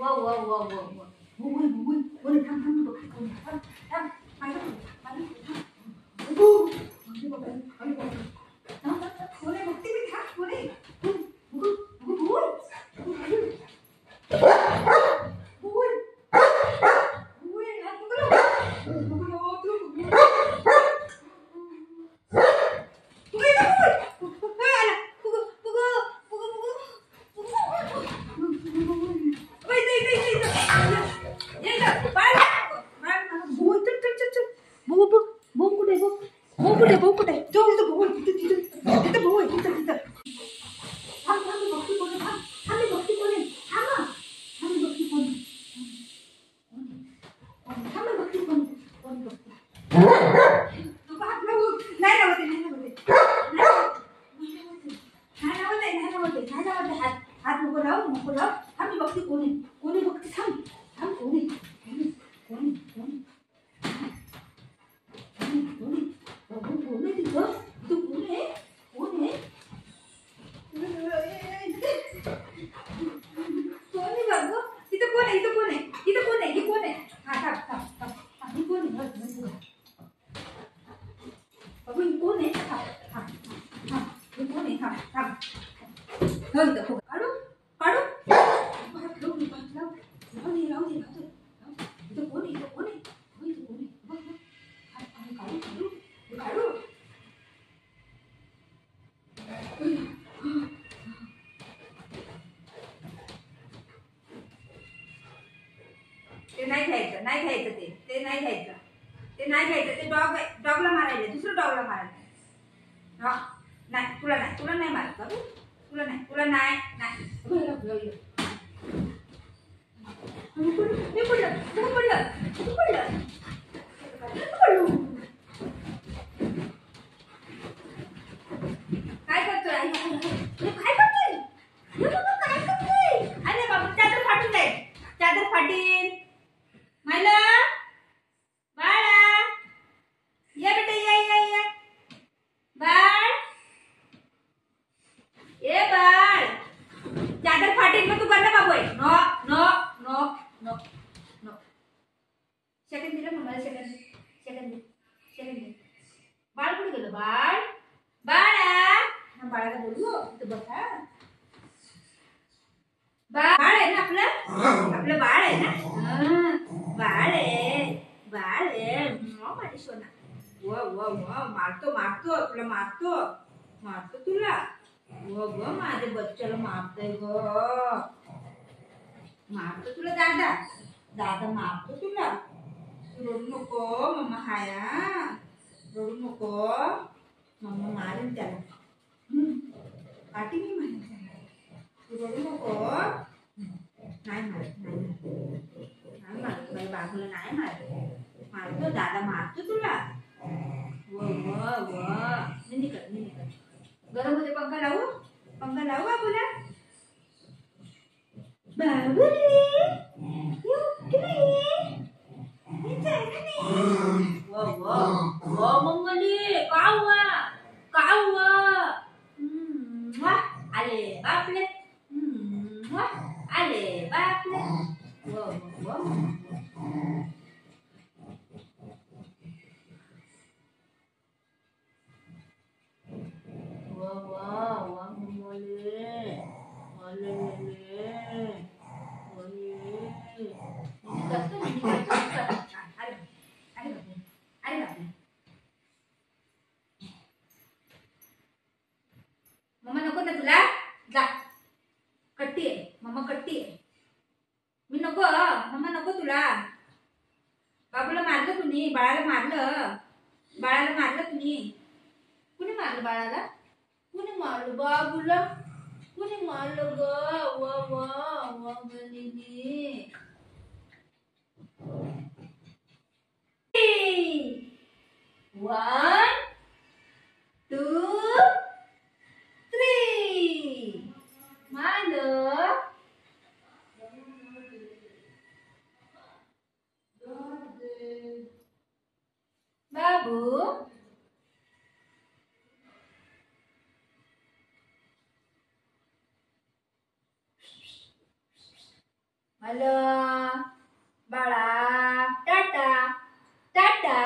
वा वा वा वा वा बोल थांब थांब बघ थांब थांब माझ्या माझ्या बोल माझे बाबा अरे बाबा थांब थांब बोले बघते मी थांब बोले बोल बोल बोल नाही घ्यायचं नाही घ्यायचं ते नाही घ्यायचं ते नाही घ्यायचं ते डॉगला मारायला दुसरं डॉगला मारायला हा नाही तुला नाही मारत बाबू तुला नाही काय करतोय काय करतोय अरे बाबा चादर फाटून जाईल चादर फाटील मायला बाळा ये बेटा ये बाळ ए बाळ चादर फाटील मग तू बंद बाबू आहे no no no no no second दिलं मला सेकंड दे बाळ कुठे गेलं बाळा बाळाला बोलू इथं बघा बाळ आहे ना आपलं बाळ आहे ना बाळ आहे माझी सोना व मारतो तुला ग माझ्या बच्चाला मारतोय ग मारतो तुला दादा मारतो तुला रडू नको मम्मा हाया रडू नको मम्मा मारेन त्याला पाठी मी मारेन त्याला रडू नको नाही मारत बाई बाबूला नाही मारतो दादा मारतो तुला निघ गरम होते पंखा लावू बाबूला मंगली कावा आले बापले मम्मा नको ना तुला जा कट्टी आहे मम्मा कट्टी आहे मी नको मम्मा नको तुला बाबूला मारलं तुम्ही बाळाला मारलं तुम्ही कुणी मारलं बाळाला कुणी मारलं बाबूला कुणी मारलं ग व गलीनी 1 2 3 मारलं बाबू हॅलो बाळा टाटा टाटा